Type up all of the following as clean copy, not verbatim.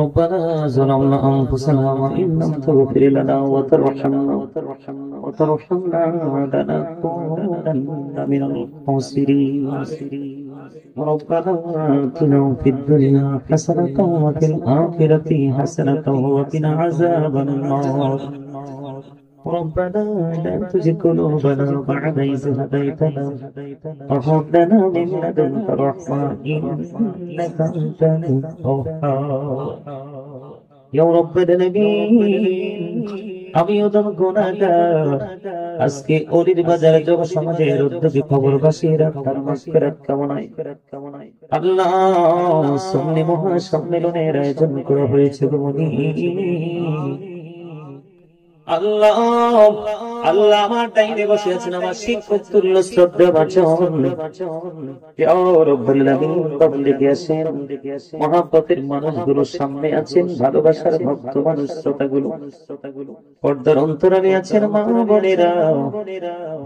ربنا ظلمنا أنفسنا وإن لم تغفر لنا وترحمنا لنكونن من الخاسرين. ربنا آتنا في الدنيا حسنة وفي الآخرة حسنة وقنا عذاب النار. ربنا لا تزغ قلوبنا بعد إذ هديتنا وهب لنا من لدنك رحمة إنك أنت الوهاب. يا رب العالمين আমি ওদের গুনাহগার আজকে ওলির বাজারে জগ সমাজের উদ্যোগী খবরবাসীরা তার মাগফিরাত কামনায় আল্লাহ সামনে মহা সম্মেলনের আয়োজন করা হয়েছে বলি আল্লাহ আল্লাহ আমার ডাইনে বসে আছেন আমার শিক্ষক তুল্য শ্রদ্ধা বাচন ইয়া রাব্বুল আলামিন পাবলিকে আছেন মহব্বতের মানুষগুলো সামনে আছেন ভালোবাসার ভক্ত মানুষ শ্রোতাগুলো পর্দার অন্তরালে আছেন মা বোনেরা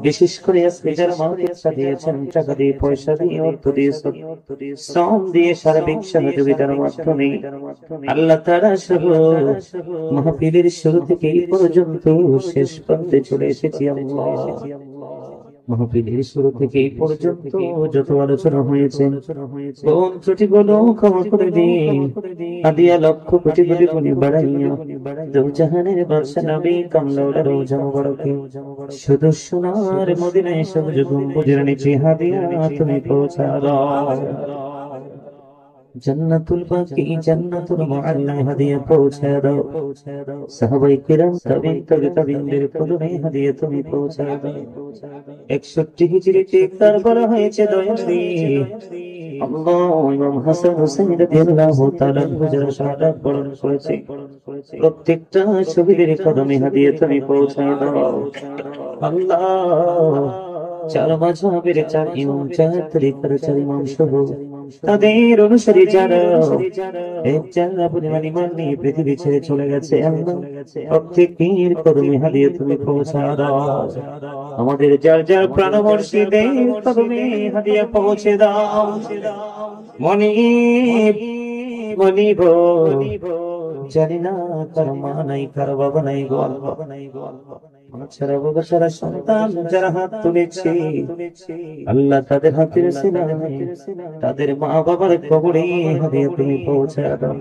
বিশেষ করে আজকে যারা মাকে সাজিয়েছেন টাকা দিয়ে পয়সা দিয়ে অর্থ দিয়ে শ্রম দিয়ে সার্বিক সহযোগিতার মাধ্যমে আল্লাহ তাআলা সহ মাহফিলের শুরু থেকে এই পর্যন্ত শেষ পর্যন্ত চলে এসেছি আল্লাহ। মাহফিলের শুরু থেকে এই পর্যন্ত যত আলোচনা হয়েছে কোন ত্রুটিগুলো ক্ষমা করে দিন আদিয়া লক্ষ কোটি কোটি গুণে বাড়াইয়া দোজাহানের বাদশা নবী কামলাউলা রোজা মুবারকে শুধু সোনার মদিনায় সবুজ গম্বুজের নিচে হাদিয়া তুমি পৌঁছা দাও। जन्नतुल बाकी जन्नतुल मुअल्ला हदिया पहुंचा दो साहबाए किराम तबिन कुलुने हदिया তুমি পৌঁছা দাও। 61 হিজরিতে কারবালা হয়েছে দয়াময়ী আল্লাহ ইমাম হাসান হুসাইন রাদিয়াল্লাহু তাআলা যারা শাহাদাত বরণ করেছে প্রত্যেকটা শহীদের কদমে হাদিয়া তুমি পৌঁছা দাও আল্লাহ। চার মাযহাবের চার ইমাম চার তরিকার চার ইমাম সহ তাদের অনুসারী যারা এক জায়গা পরিমাণ ঈমান নিয়ে পৃথিবী ছেড়ে চলে গেছে আল্লাহ প্রত্যেকের কদমে হাদিয়া তুমি পৌঁছা দাও। আমাদের যার যার প্রাণ মুর্শিদের কদমে হাদিয়া পৌঁছে দাও। মনিব জানি না কার মা নাই কার বাবা নাই গো আল্লাহ ছাড়া বাবা ছাড়া সন্তান যারা হাত তুলেছে আল্লাহ তাদের হাতের সিলাই তাদের মা বাবার কবরে হাদিয়া তুমি পৌঁছা দাও।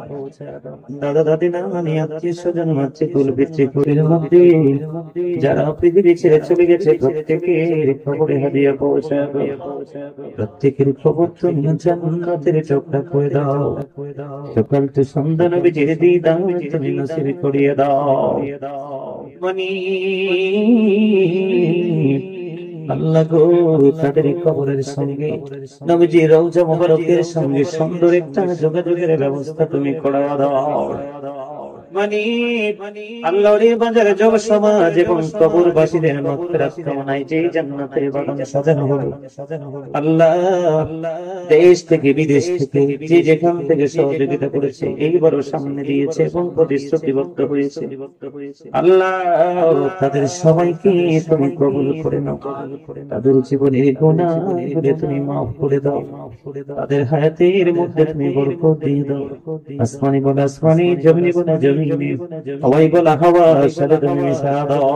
দাদা দাদি নানি আত্মীয় স্বজন মাতৃকুল পিতৃকুলের মধ্যে যারা পৃথিবী ছেড়ে চলে গেছে প্রত্যেকের কবরে হাদিয়া পৌঁছা দাও। প্রত্যেকের কবর তুমি জান্নাতের চোখটা করে দাও। সকাল তো সন্ধ্যা নবীজির দিদার তুমি নসিব করিয়ে দাও। আল্লাহ গো তাদের কবরের সঙ্গে নবীজি রওজা মুবারকের সঙ্গে সুন্দর একটা যোগাযোগের ব্যবস্থা তুমি করে দাও। আল্লাহর বাজারে জগ সমাজ এবং কবরবাসীদের মাগফিরাত কামনায় যে জান্নাতের বাগান সাজানো হলো আল্লাহ দেশ থেকে বিদেশ থেকে যে যেখান থেকে সহযোগিতা করেছে এইবারও সামনে দিয়েছে এবং প্রতিশ্রুতিবদ্ধ হয়েছে আল্লাহ তাদের সবাইকে তুমি কবুল করে নাও। তাদের জীবনের গুনাহগুলো তুমি মাফ করে দাও। তাদের হায়াতের মধ্যে তুমি বরকত দিয়ে দাও। আসমানি বলে আসমানি জমিনি বলে জমিনি হাওয়াই বলে হাওয়া সাথে তুমি মিশা দাও।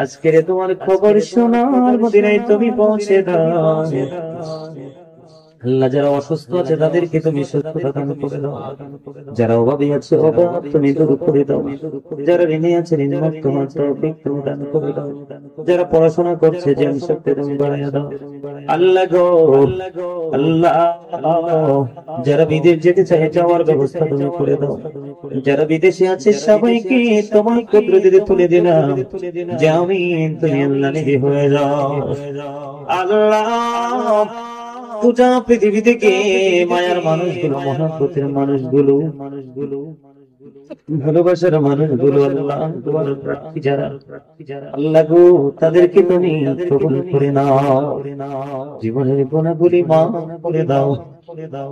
আজকের তোমার খবর শোনার মদিনায় তুমি পৌঁছে দাও। আল্লাহ যারা অসুস্থ আছে তাদেরকে তুমি সুস্থতা দান করে দাও। যারা অভাবী আছে অভাব তুমি দূর করে দাও। যারা ঋণী আছে ঋণ মুক্ত হওয়ার তৌফিক তুমি দান করে দাও। যারা পড়াশোনা করছে জ্ঞান শক্তি তুমি বাড়াইয়া দাও আল্লাহ গো আল্লাহ। যারা বিদেশ যেতে চায় যাওয়ার ব্যবস্থা তুমি করে দাও। যারা বিদেশে আছে সবাইকে তোমার কুদরতে তুলে দিলাম যে আমিন তুমি আল্লাহ নিজে হয়ে যাও আল্লাহ। গোটা পৃথিবী থেকে মায়ার মানুষগুলো মহব্বতের মানুষগুলো ভালোবাসার মানুষগুলো আল্লাহ তোমার প্রার্থী যারা আল্লাহ গো তাদেরকে তুমি কবুল করে নাও। জীবনের গুনাহগুলি মাফ করে দাও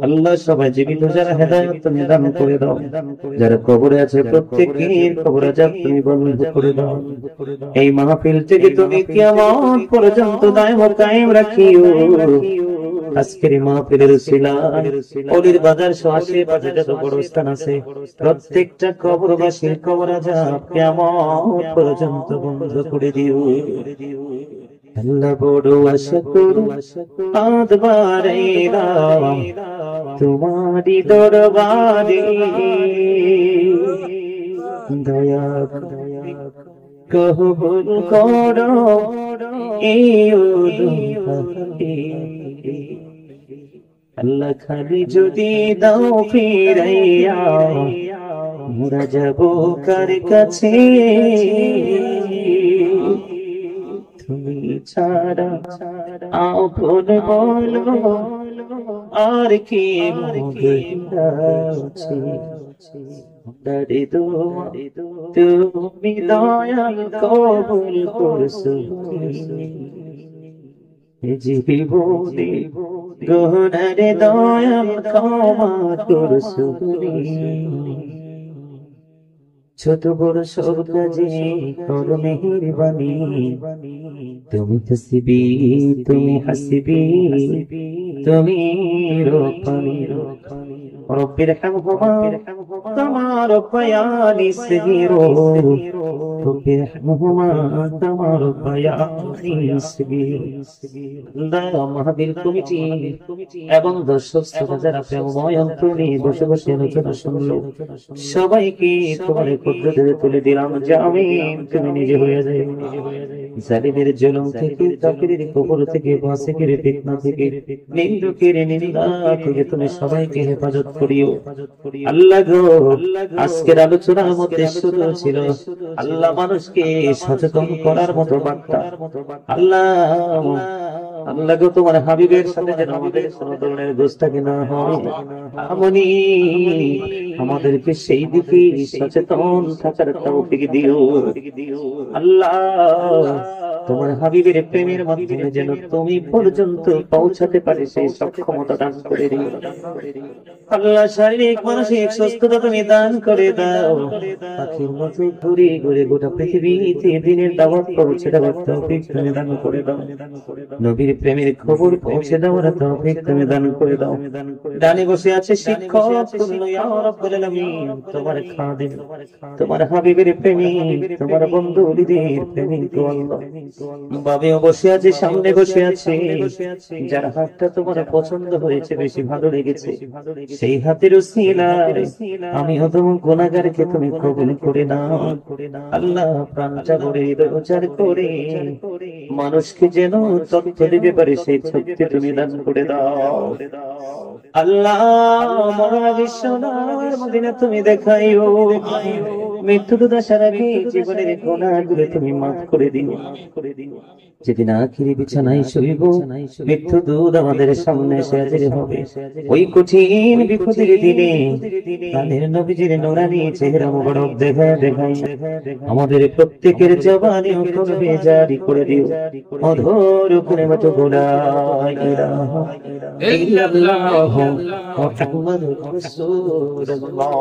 আল্লাহ। সবাই জীবিত যারা হেদায়েত তুমি দান করে দাও। যারা কবরে আছে প্রত্যেকের কবর আযাব তুমি বন্ধ করে দাও। এই মাহফিল থেকে তুমি কিয়ামত পর্যন্ত দায়ম কায়েম রাখিও আজকের মাহফিলের উসিলায় অলির বাজার সহ আশেপাশে যত কবরস্থান আছে প্রত্যেকটা কবরবাসীর কবর আযাব কিয়ামত পর্যন্ত বন্ধ করে দিও। আল্লাহ বড় আশা করি হাত বাড়াইলাম তোমারি দরবারে, দয়া কবুল করো এই উদুমে। আল্লাহ খালি যদি দাও ফিরাইয়া মোরা যাব কার কাছে, তুমি ছাড়া আপন বলো আর কি আছে। তুমি দয়াল কবুল করছো জীবনে গহনারে দয়াল ক্ষমা করছো। ছোট বড় সব কাজে করো মেহেরবানি, তুমি তসবি তুমি হাসবি তুমি রব্বানি। রব্বির হামহুমা কামা রব্বায়ানি সগীরা, রব্বির হামহুমা কামা রব্বায়ানি সগীরা। মাহফিল কমিটি এবং দর্শক শ্রোতা যারা প্রেমময় অন্তরে বসে বসে আলোচনা শুনলো সবাইকে তোমার কুদরতে তুলে দিলাম যে আমিন। তুমি নিজে হয়ে যাবে জালিমের জুলুম থেকে, কাফিরের কবর থেকে, ফাসিকের ফিতনা থেকে, নিন্দুকের নিন্দা থেকে তুমি সবাইকে হেফাজত করিও। আল্লাহ গো, আজকের আলোচনার মধ্যে শুধু ছিল আল্লাহ মানুষকে সচেতন করার মতো বার্তা। আল্লাহ আল্লাহ গো, তোমার হাবিবের সাথে যেন আমাদের কোনো ধরনের গোস্তাকি না হয়, আমাদেরকে সেই দিকে সচেতন থাকার তৌফিক দিও। আল্লাহ তোমার হাবিবের প্রেমের মাধ্যমে যেন তুমি পর্যন্ত পৌঁছাতে পারে সেই সক্ষমতা দান করে দিও। আল্লাহ শারীরিক মানসিক সুস্থতা তুমি দান করে দাও। পাখির মতো ঘুরে ঘুরে গোটা পৃথিবীতে দিনের দাওয়াত পৌঁছে দেওয়ার তৌফিক তুমি দান করে দাও। নবীর প্রেমের খবর পৌঁছে দেওয়ার তৌফিক তুমি দান করে দাও। ডানে বসে আছে শিক্ষক ইয়া রাব্বুল আলামিন, তোমার খাদিম, তোমার হাবিবের প্রেমিক, তোমার বন্ধু ওলিদের প্রেমিক তো আল্লাহ। বাবেও বসে আছে, সামনে বসে আছে, যার হাতটা তোমার পছন্দ হয়েছে, বেশি ভালো লেগেছে, সেই হাতের উসিলায় আমি অদম গুনাহগারকে তুমি কবুল করে নাও। আল্লাহ প্রাণটা ভরে উজাড় করে মানুষকে যেন তথ্য দিতে পারে সেই শক্তি তুমি দান করে দাও। আল্লাহ মরা বিশ্বনাথ মদিনা তুমি দেখাইও, মৃত্যু দশার আগে জীবনের গুনাহগুলো তুমি মাফ করে দিও। যেদিন আখিরি বিছানায় শোইব, মৃত্যু দূত আমাদের সামনে এসে হাজির হবে, ওই কঠিন বিপদের দিনে প্রাণের নবীজির নূরানি চেহারা মুবারক দেখাই আমাদের প্রত্যেকের জবানে ও কলবে জারি করে দিও মধুর কালিমাতু লা ইলাহা ইল্লাল্লাহু মুহাম্মাদুর রাসূলুল্লাহ।